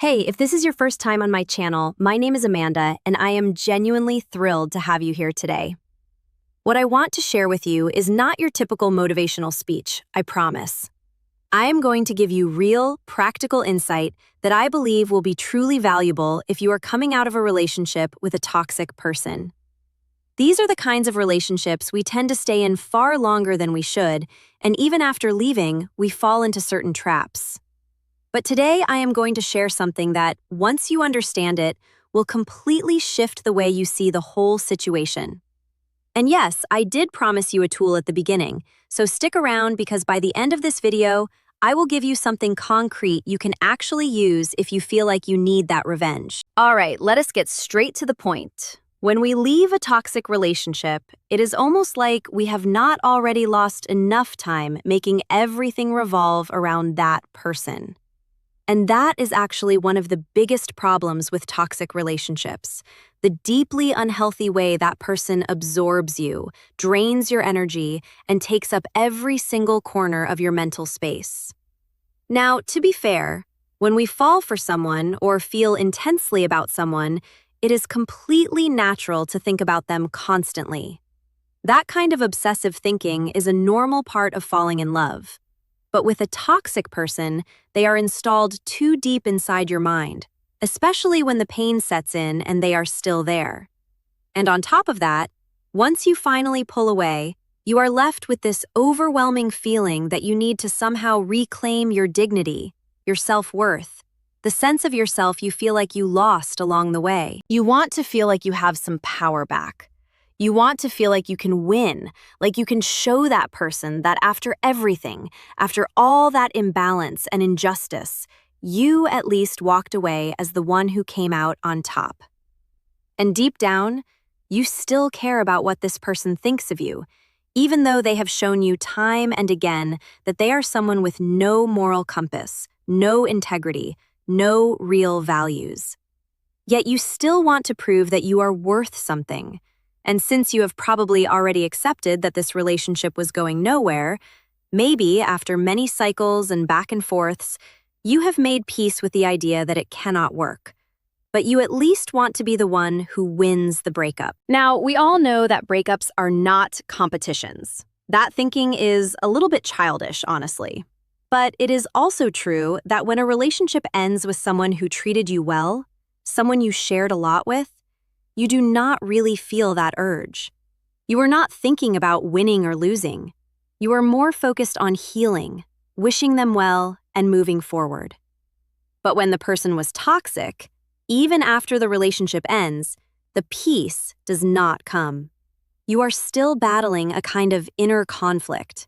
Hey, if this is your first time on my channel, my name is Amanda, and I am genuinely thrilled to have you here today. What I want to share with you is not your typical motivational speech, I promise. I am going to give you real, practical insight that I believe will be truly valuable if you are coming out of a relationship with a toxic person. These are the kinds of relationships we tend to stay in far longer than we should, and even after leaving, we fall into certain traps. But today I am going to share something that, once you understand it, will completely shift the way you see the whole situation. And yes, I did promise you a tool at the beginning, so stick around because by the end of this video, I will give you something concrete you can actually use if you feel like you need that revenge. All right, let us get straight to the point. When we leave a toxic relationship, it is almost like we have not already lost enough time making everything revolve around that person. And that is actually one of the biggest problems with toxic relationships, the deeply unhealthy way that person absorbs you, drains your energy, and takes up every single corner of your mental space. Now, to be fair, when we fall for someone or feel intensely about someone, it is completely natural to think about them constantly. That kind of obsessive thinking is a normal part of falling in love. But with a toxic person, they are installed too deep inside your mind, especially when the pain sets in and they are still there. And on top of that, once you finally pull away, you are left with this overwhelming feeling that you need to somehow reclaim your dignity, your self-worth, the sense of yourself you feel like you lost along the way. You want to feel like you have some power back. You want to feel like you can win, like you can show that person that after everything, after all that imbalance and injustice, you at least walked away as the one who came out on top. And deep down, you still care about what this person thinks of you, even though they have shown you time and again that they are someone with no moral compass, no integrity, no real values. Yet you still want to prove that you are worth something. And since you have probably already accepted that this relationship was going nowhere, maybe after many cycles and back and forths, you have made peace with the idea that it cannot work. But you at least want to be the one who wins the breakup. Now, we all know that breakups are not competitions. That thinking is a little bit childish, honestly. But it is also true that when a relationship ends with someone who treated you well, someone you shared a lot with, you do not really feel that urge. You are not thinking about winning or losing. You are more focused on healing, wishing them well, and moving forward. But when the person was toxic, even after the relationship ends, the peace does not come. You are still battling a kind of inner conflict.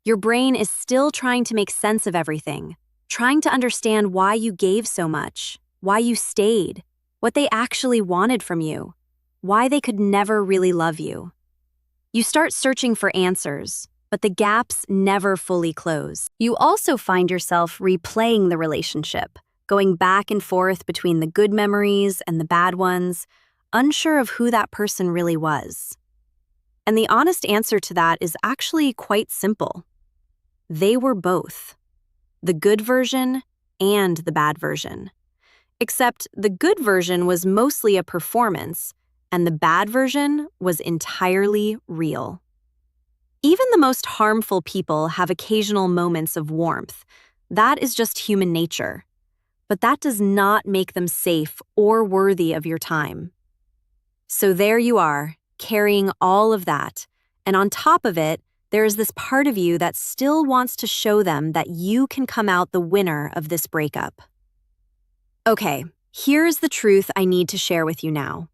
Your brain is still trying to make sense of everything, trying to understand why you gave so much, why you stayed, what they actually wanted from you, why they could never really love you. You start searching for answers, but the gaps never fully close. You also find yourself replaying the relationship, going back and forth between the good memories and the bad ones, unsure of who that person really was. And the honest answer to that is actually quite simple. They were both, the good version and the bad version. Except the good version was mostly a performance, and the bad version was entirely real. Even the most harmful people have occasional moments of warmth. That is just human nature. But that does not make them safe or worthy of your time. So there you are, carrying all of that, and on top of it, there is this part of you that still wants to show them that you can come out the winner of this breakup. Okay, here's the truth I need to share with you now.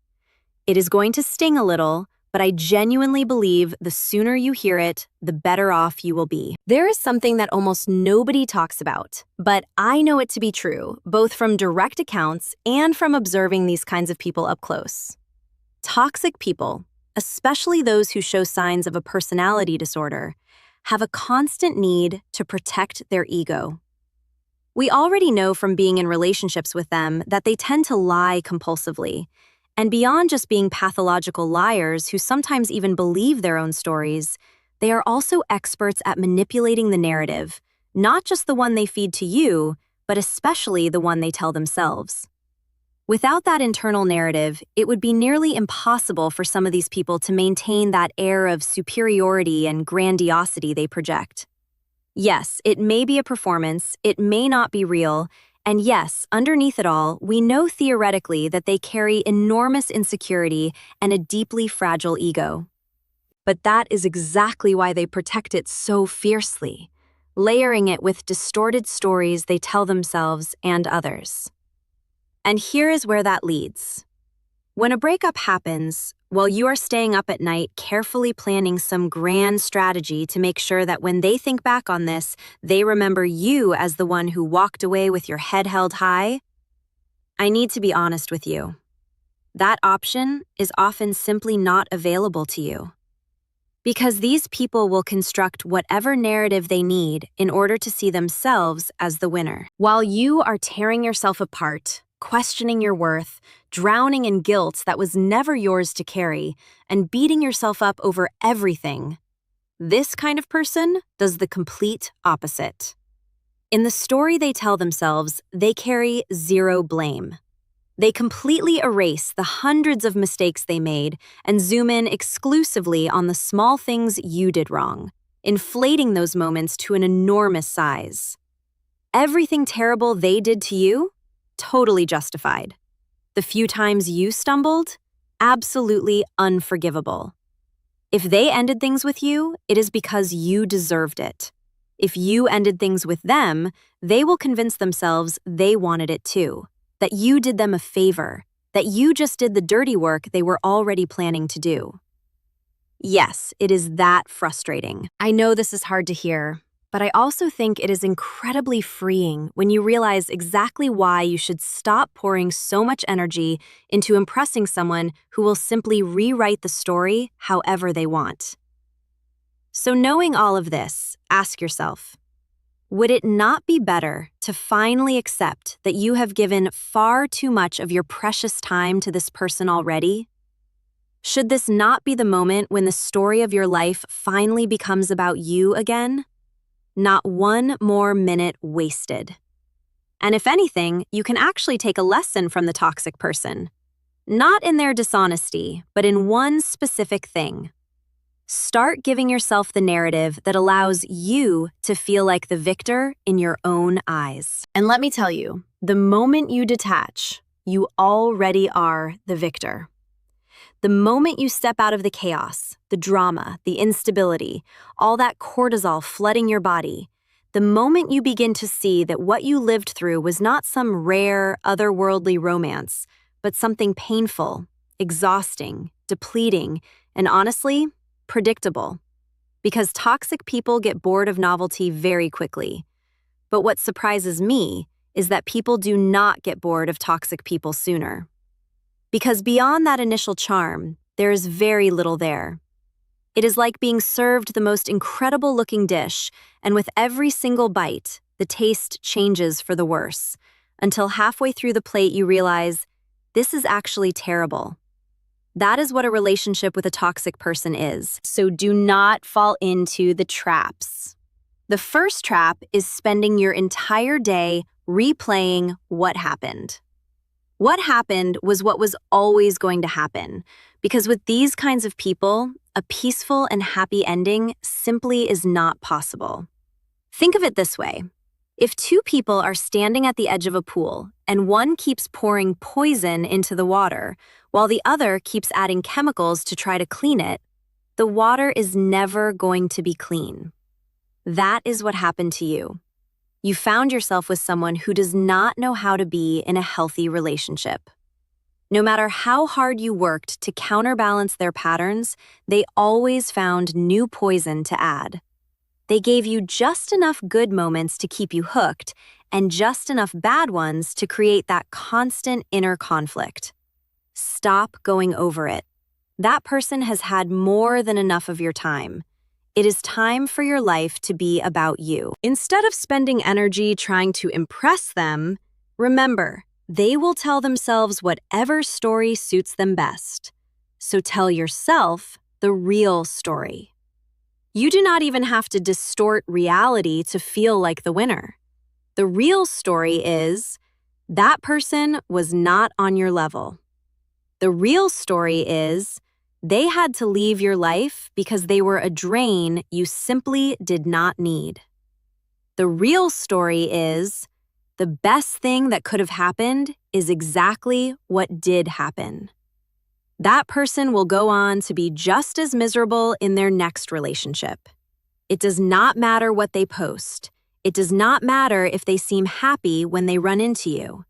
It is going to sting a little, but I genuinely believe the sooner you hear it, the better off you will be. There is something that almost nobody talks about, but I know it to be true, both from direct accounts and from observing these kinds of people up close. Toxic people, especially those who show signs of a personality disorder, have a constant need to protect their ego. We already know from being in relationships with them that they tend to lie compulsively. And beyond just being pathological liars who sometimes even believe their own stories, they are also experts at manipulating the narrative, not just the one they feed to you, but especially the one they tell themselves. Without that internal narrative, it would be nearly impossible for some of these people to maintain that air of superiority and grandiosity they project. Yes, it may be a performance, it may not be real, and yes, underneath it all, we know theoretically that they carry enormous insecurity and a deeply fragile ego. But that is exactly why they protect it so fiercely, layering it with distorted stories they tell themselves and others. And here is where that leads. When a breakup happens, while you are staying up at night carefully planning some grand strategy to make sure that when they think back on this, they remember you as the one who walked away with your head held high, I need to be honest with you. That option is often simply not available to you. Because these people will construct whatever narrative they need in order to see themselves as the winner. While you are tearing yourself apart, questioning your worth, drowning in guilt that was never yours to carry, and beating yourself up over everything, this kind of person does the complete opposite. In the story they tell themselves, they carry zero blame. They completely erase the hundreds of mistakes they made and zoom in exclusively on the small things you did wrong, inflating those moments to an enormous size. Everything terrible they did to you? Totally justified. The few times you stumbled? Absolutely unforgivable. If they ended things with you, it is because you deserved it. If you ended things with them, they will convince themselves they wanted it too. That you did them a favor, that you just did the dirty work they were already planning to do. Yes, it is that frustrating. I know this is hard to hear, but I also think it is incredibly freeing when you realize exactly why you should stop pouring so much energy into impressing someone who will simply rewrite the story however they want. So knowing all of this, ask yourself, would it not be better to finally accept that you have given far too much of your precious time to this person already? Should this not be the moment when the story of your life finally becomes about you again? Not one more minute wasted. And if anything, you can actually take a lesson from the toxic person. Not in their dishonesty, but in one specific thing. Start giving yourself the narrative that allows you to feel like the victor in your own eyes. And let me tell you, the moment you detach, you already are the victor. The moment you step out of the chaos, the drama, the instability, all that cortisol flooding your body, the moment you begin to see that what you lived through was not some rare, otherworldly romance, but something painful, exhausting, depleting, and honestly, predictable. Because toxic people get bored of novelty very quickly. But what surprises me is that people do not get bored of toxic people sooner. Because beyond that initial charm, there is very little there. It is like being served the most incredible-looking dish, and with every single bite, the taste changes for the worse, until halfway through the plate you realize, this is actually terrible. That is what a relationship with a toxic person is, so do not fall into the traps. The first trap is spending your entire day replaying what happened. What happened was what was always going to happen, because with these kinds of people, a peaceful and happy ending simply is not possible. Think of it this way. If two people are standing at the edge of a pool and one keeps pouring poison into the water while the other keeps adding chemicals to try to clean it, the water is never going to be clean. That is what happened to you. You found yourself with someone who does not know how to be in a healthy relationship. No matter how hard you worked to counterbalance their patterns, they always found new poison to add. They gave you just enough good moments to keep you hooked and just enough bad ones to create that constant inner conflict. Stop going over it. That person has had more than enough of your time. It is time for your life to be about you. Instead of spending energy trying to impress them, remember, they will tell themselves whatever story suits them best. So tell yourself the real story. You do not even have to distort reality to feel like the winner. The real story is that person was not on your level. The real story is they had to leave your life because they were a drain you simply did not need. The real story is the best thing that could have happened is exactly what did happen. That person will go on to be just as miserable in their next relationship. It does not matter what they post. It does not matter if they seem happy when they run into you.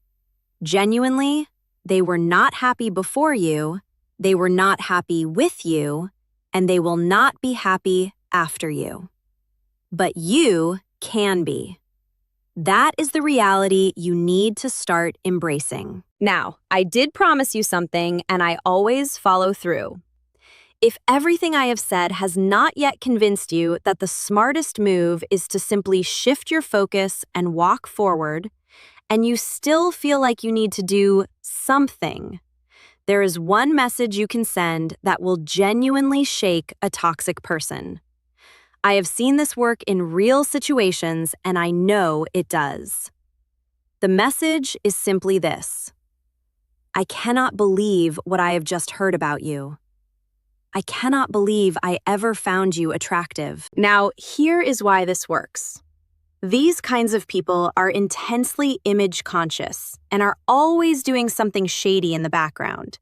Genuinely, they were not happy before you, they were not happy with you, and they will not be happy after you. But you can be. That is the reality you need to start embracing. Now, I did promise you something, and I always follow through. If everything I have said has not yet convinced you that the smartest move is to simply shift your focus and walk forward, and you still feel like you need to do something, there is one message you can send that will genuinely shake a toxic person. I have seen this work in real situations, and I know it does. The message is simply this: I cannot believe what I have just heard about you. I cannot believe I ever found you attractive. Now, here is why this works. These kinds of people are intensely image conscious and are always doing something shady in the background.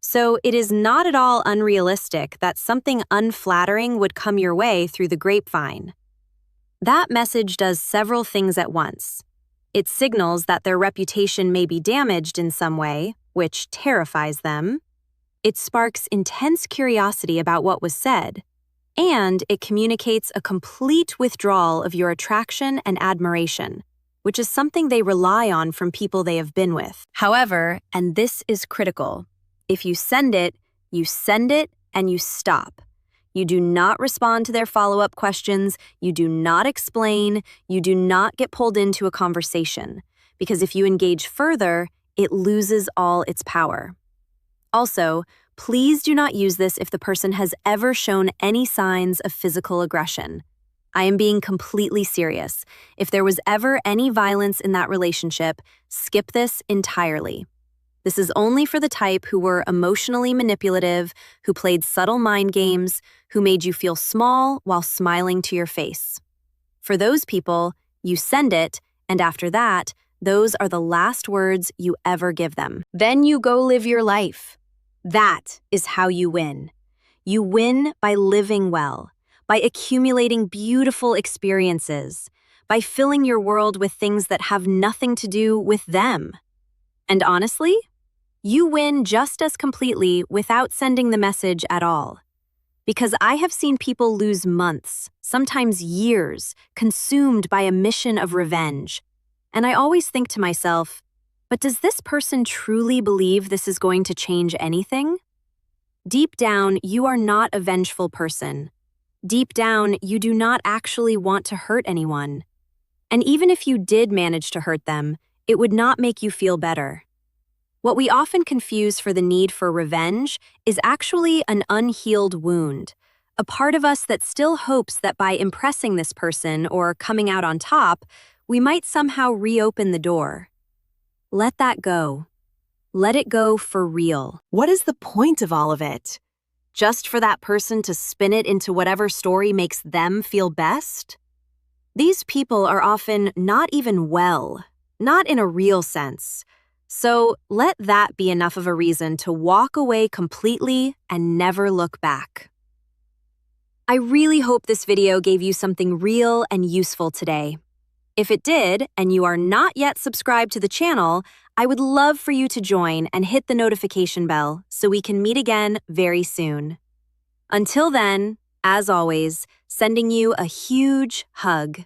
So it is not at all unrealistic that something unflattering would come your way through the grapevine. That message does several things at once. It signals that their reputation may be damaged in some way, which terrifies them. It sparks intense curiosity about what was said, and it communicates a complete withdrawal of your attraction and admiration, which is something they rely on from people they have been with. However, and this is critical, if you send it and you stop. You do not respond to their follow-up questions, you do not explain, you do not get pulled into a conversation, because if you engage further, it loses all its power. Also, please do not use this if the person has ever shown any signs of physical aggression. I am being completely serious. If there was ever any violence in that relationship, skip this entirely. This is only for the type who were emotionally manipulative, who played subtle mind games, who made you feel small while smiling to your face. For those people, you send it, and after that, those are the last words you ever give them. Then you go live your life. That is how you win. You win by living well, by accumulating beautiful experiences, by filling your world with things that have nothing to do with them. And honestly, you win just as completely without sending the message at all. Because I have seen people lose months, sometimes years, consumed by a mission of revenge. And I always think to myself, but does this person truly believe this is going to change anything? Deep down, you are not a vengeful person. Deep down, you do not actually want to hurt anyone. And even if you did manage to hurt them, it would not make you feel better. What we often confuse for the need for revenge is actually an unhealed wound, a part of us that still hopes that by impressing this person or coming out on top, we might somehow reopen the door. Let that go. Let it go for real. What is the point of all of it? Just for that person to spin it into whatever story makes them feel best? These people are often not even well, not in a real sense. So let that be enough of a reason to walk away completely and never look back. I really hope this video gave you something real and useful today. If it did, and you are not yet subscribed to the channel, I would love for you to join and hit the notification bell so we can meet again very soon. Until then, as always, sending you a huge hug.